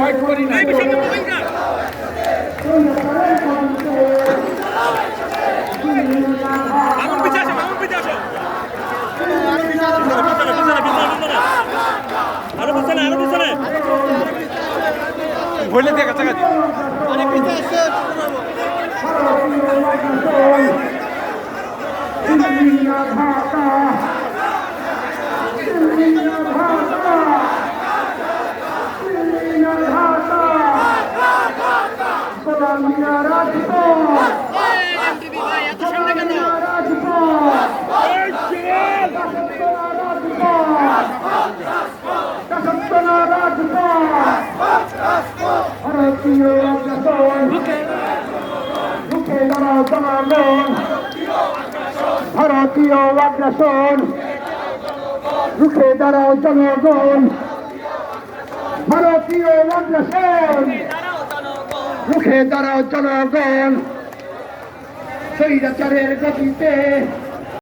Provide করি না। বলে দিয়ে কাছাকাছি ভারতীয় আগ্রাসন রুখে দাঁড়াও জনগণ, ভারতীয় আগ্রাসন রুখে দাঁড়াও জনগণ, স্বৈরাচারের গতিতে